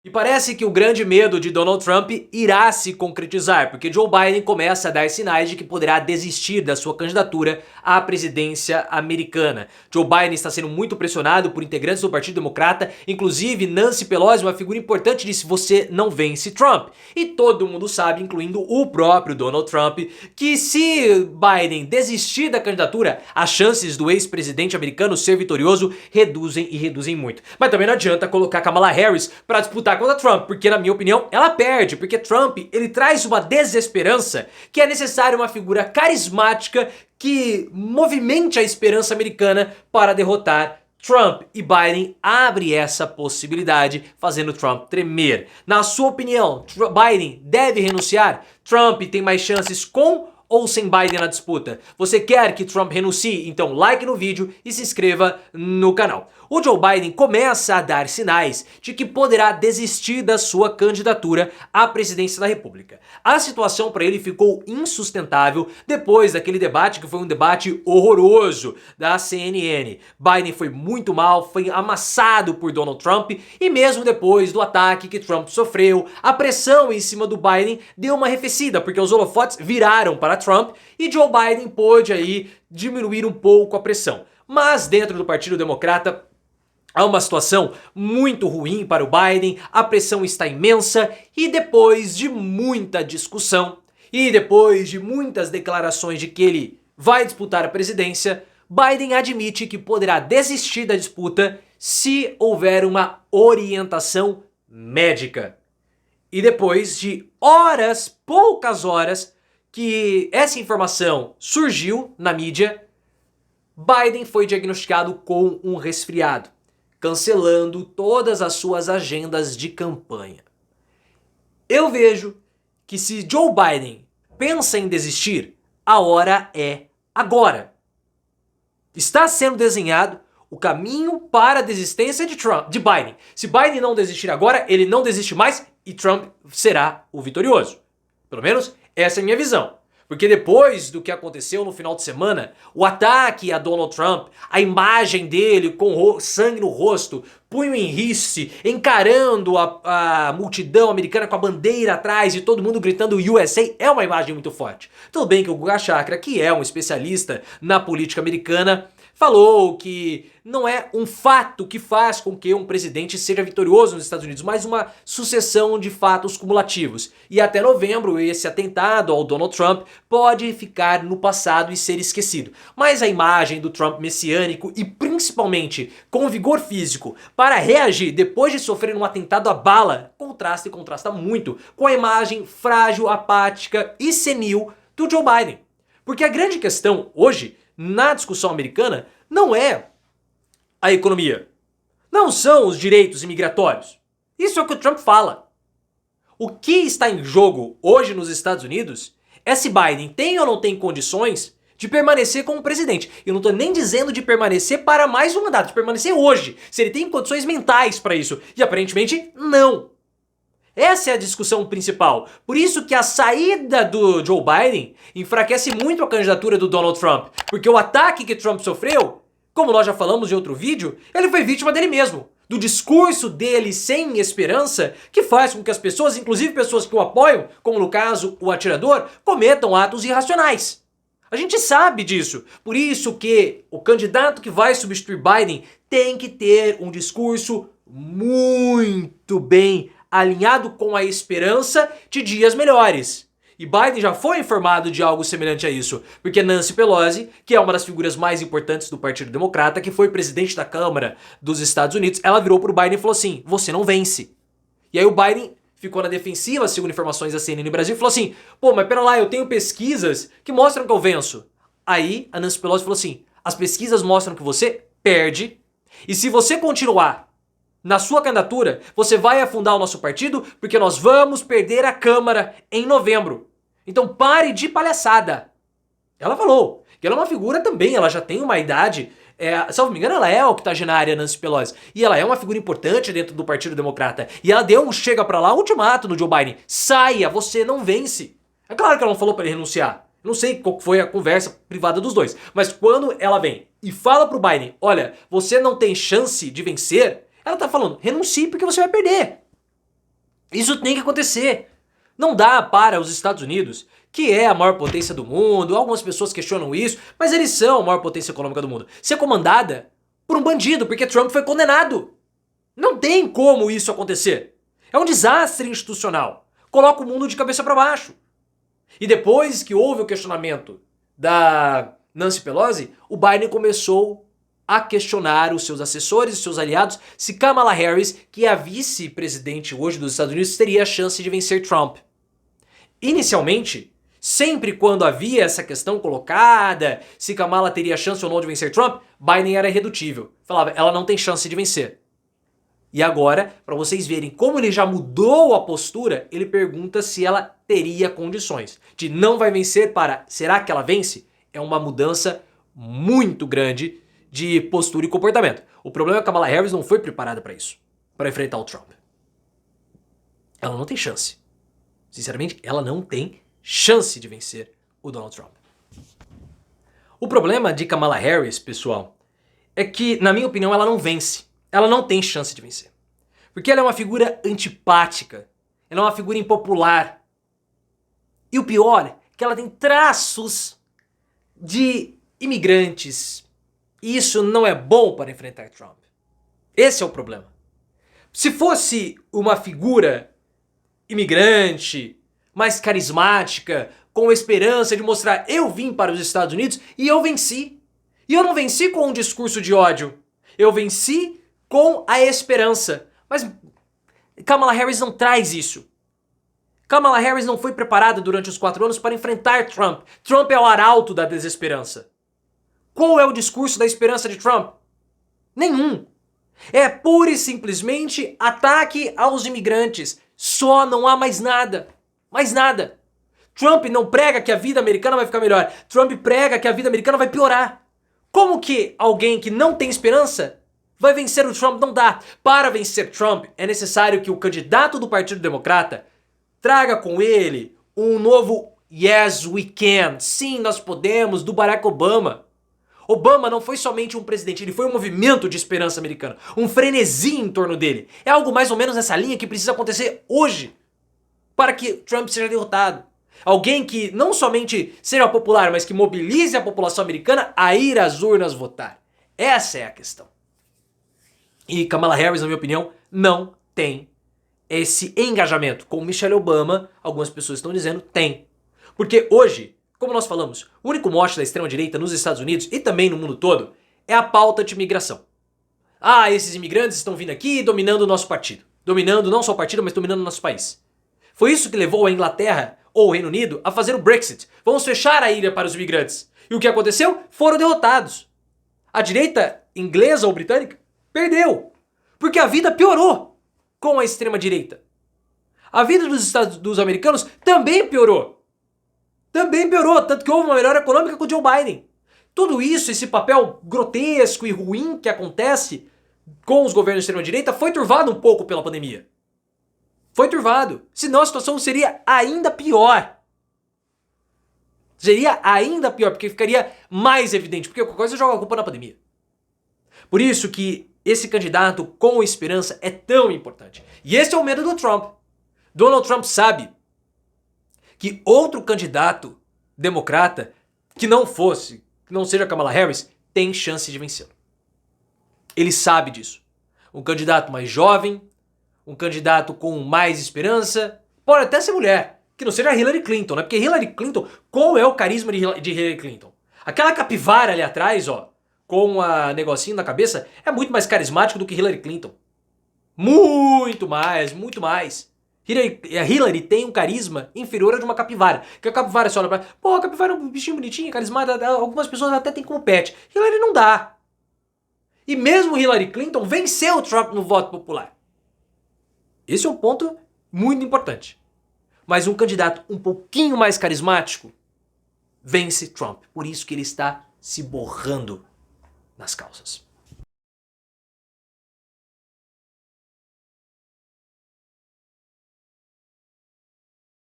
E parece que o grande medo de Donald Trump irá se concretizar, porque Joe Biden começa a dar sinais de que poderá desistir da sua candidatura à presidência americana. Joe Biden está sendo muito pressionado por integrantes do Partido Democrata, inclusive Nancy Pelosi, uma figura importante, disse: você não vence Trump. E todo mundo sabe, incluindo o próprio Donald Trump, que se Biden desistir da candidatura, as chances do ex-presidente americano ser vitorioso reduzem e reduzem muito. Mas também não adianta colocar Kamala Harris para disputar contra Trump, porque na minha opinião ela perde, porque Trump ele traz uma desesperança que é necessária uma figura carismática que movimente a esperança americana para derrotar Trump, e Biden abre essa possibilidade, fazendo Trump tremer. Na sua opinião, Biden deve renunciar? Trump tem mais chances com ou sem Biden na disputa? Você quer que Trump renuncie? Então like no vídeo e se inscreva no canal. O Joe Biden começa a dar sinais de que poderá desistir da sua candidatura à presidência da República. A situação para ele ficou insustentável depois daquele debate que foi um debate horroroso da CNN. Biden foi muito mal, foi amassado por Donald Trump, e mesmo depois do ataque que Trump sofreu, a pressão em cima do Biden deu uma arrefecida, porque os holofotes viraram para Trump e Joe Biden pôde aí diminuir um pouco a pressão. Mas dentro do Partido Democrata há uma situação muito ruim para o Biden, a pressão está imensa, e depois de muita discussão e depois de muitas declarações de que ele vai disputar a presidência, Biden admite que poderá desistir da disputa se houver uma orientação médica. E depois de horas, poucas horas, que essa informação surgiu na mídia, Biden foi diagnosticado com um resfriado, cancelando todas as suas agendas de campanha. Eu vejo que se Joe Biden pensa em desistir, a hora é agora. Está sendo desenhado o caminho para a desistência de Biden. Se Biden não desistir agora, ele não desiste mais e Trump será o vitorioso. Pelo menos essa é a minha visão. Porque depois do que aconteceu no final de semana, o ataque a Donald Trump, a imagem dele com sangue no rosto, punho em riste, encarando a multidão americana com a bandeira atrás e todo mundo gritando USA, é uma imagem muito forte. Tudo bem que o Guga Chakra, que é um especialista na política americana, falou que não é um fato que faz com que um presidente seja vitorioso nos Estados Unidos, mas uma sucessão de fatos cumulativos. E até novembro, esse atentado ao Donald Trump pode ficar no passado e ser esquecido. Mas a imagem do Trump messiânico e principalmente com vigor físico para reagir depois de sofrer um atentado à bala, contrasta muito com a imagem frágil, apática e senil do Joe Biden. Porque a grande questão hoje na discussão americana não é a economia, não são os direitos imigratórios. Isso é o que o Trump fala. O que está em jogo hoje nos Estados Unidos é se Biden tem ou não tem condições de permanecer como presidente. Eu não estou nem dizendo de permanecer para mais um mandato, de permanecer hoje, se ele tem condições mentais para isso. E aparentemente não. Essa é a discussão principal. Por isso que a saída do Joe Biden enfraquece muito a candidatura do Donald Trump. Porque o ataque que Trump sofreu, como nós já falamos em outro vídeo, ele foi vítima dele mesmo. Do discurso dele sem esperança, que faz com que as pessoas, inclusive pessoas que o apoiam, como no caso o atirador, cometam atos irracionais. A gente sabe disso. Por isso que o candidato que vai substituir Biden tem que ter um discurso muito bem alinhado com a esperança de dias melhores. E Biden já foi informado de algo semelhante a isso, porque Nancy Pelosi, que é uma das figuras mais importantes do Partido Democrata, que foi presidente da Câmara dos Estados Unidos, ela virou pro Biden e falou assim: você não vence. E aí o Biden ficou na defensiva, segundo informações da CNN Brasil, e falou assim: pô, mas pera lá, eu tenho pesquisas que mostram que eu venço. Aí a Nancy Pelosi falou assim: as pesquisas mostram que você perde, e se você continuar na sua candidatura, você vai afundar o nosso partido, porque nós vamos perder a Câmara em novembro. Então pare de palhaçada. Ela falou que ela é uma figura também, ela já tem uma idade, salvo me engano, ela é octogenária, Nancy Pelosi, e ela é uma figura importante dentro do Partido Democrata. E ela deu um chega pra lá ultimato no Joe Biden: saia, você não vence. É claro que ela não falou pra ele renunciar. Eu não sei qual foi a conversa privada dos dois, mas quando ela vem e fala pro Biden: olha, você não tem chance de vencer, ela tá falando: renuncie porque você vai perder. Isso tem que acontecer. Não dá para os Estados Unidos, que é a maior potência do mundo, algumas pessoas questionam isso, mas eles são a maior potência econômica do mundo, ser comandada por um bandido, porque Trump foi condenado. Não tem como isso acontecer. É um desastre institucional. Coloca o mundo de cabeça para baixo. E depois que houve o questionamento da Nancy Pelosi, o Biden começou a questionar os seus assessores, os seus aliados, se Kamala Harris, que é a vice-presidente hoje dos Estados Unidos, teria a chance de vencer Trump. Inicialmente, sempre quando havia essa questão colocada, se Kamala teria chance ou não de vencer Trump, Biden era irredutível. Falava, ela não tem chance de vencer. E agora, para vocês verem como ele já mudou a postura, ele pergunta se ela teria condições. De não vai vencer para será que ela vence? É uma mudança muito grande de postura e comportamento. O problema é que a Kamala Harris não foi preparada para isso, para enfrentar o Trump. Ela não tem chance. Sinceramente, ela não tem chance de vencer o Donald Trump. O problema de Kamala Harris, pessoal, é que, na minha opinião, ela não vence. Ela não tem chance de vencer. Porque ela é uma figura antipática. Ela é uma figura impopular. E o pior é que ela tem traços de imigrantes. E isso não é bom para enfrentar Trump. Esse é o problema. Se fosse uma figura imigrante, mais carismática, com a esperança de mostrar eu vim para os Estados Unidos e eu venci. E eu não venci com um discurso de ódio. Eu venci com a esperança. Mas Kamala Harris não traz isso. Kamala Harris não foi preparada durante os 4 anos para enfrentar Trump. Trump é o arauto da desesperança. Qual é o discurso da esperança de Trump? Nenhum. É pura e simplesmente ataque aos imigrantes. Só, não há mais nada. Mais nada. Trump não prega que a vida americana vai ficar melhor. Trump prega que a vida americana vai piorar. Como que alguém que não tem esperança vai vencer o Trump? Não dá. Para vencer Trump, é necessário que o candidato do Partido Democrata traga com ele um novo Yes, we can. Sim, nós podemos, do Barack Obama. Obama não foi somente um presidente, ele foi um movimento de esperança americana. Um frenesi em torno dele. É algo mais ou menos nessa linha que precisa acontecer hoje para que Trump seja derrotado. Alguém que não somente seja popular, mas que mobilize a população americana a ir às urnas votar. Essa é a questão. E Kamala Harris, na minha opinião, não tem esse engajamento. Como Michelle Obama, algumas pessoas estão dizendo, tem. Porque hoje, como nós falamos, o único mote da extrema-direita nos Estados Unidos e também no mundo todo é a pauta de imigração. Ah, esses imigrantes estão vindo aqui dominando o nosso partido. Dominando não só o partido, mas dominando o nosso país. Foi isso que levou a Inglaterra ou o Reino Unido a fazer o Brexit. Vamos fechar a ilha para os imigrantes. E o que aconteceu? Foram derrotados. A direita inglesa ou britânica perdeu. Porque a vida piorou com a extrema-direita. A vida dos americanos também piorou. Também piorou, tanto que houve uma melhora econômica com o Joe Biden. Tudo isso, esse papel grotesco e ruim que acontece com os governos de extrema-direita foi turvado um pouco pela pandemia. Foi turvado. Senão a situação seria ainda pior. Seria ainda pior, porque ficaria mais evidente. Porque qualquer coisa joga a culpa na pandemia. Por isso que esse candidato com esperança é tão importante. E esse é o medo do Trump. Donald Trump sabe que outro candidato democrata que não seja Kamala Harris, tem chance de vencê-lo. Ele sabe disso. Um candidato mais jovem, um candidato com mais esperança, pode até ser mulher, que não seja Hillary Clinton, né? Porque Hillary Clinton, qual é o carisma de Hillary Clinton? Aquela capivara ali atrás, ó, com a negocinho na cabeça, é muito mais carismático do que Hillary Clinton. Muito mais, muito mais. A Hillary tem um carisma inferior a de uma capivara. Que a capivara se olha pra... Pô, a capivara é um bichinho bonitinho, carismático, algumas pessoas até tem como pet. Hillary não dá. E mesmo Hillary Clinton venceu o Trump no voto popular. Esse é um ponto muito importante. Mas um candidato um pouquinho mais carismático vence Trump. Por isso que ele está se borrando nas calças.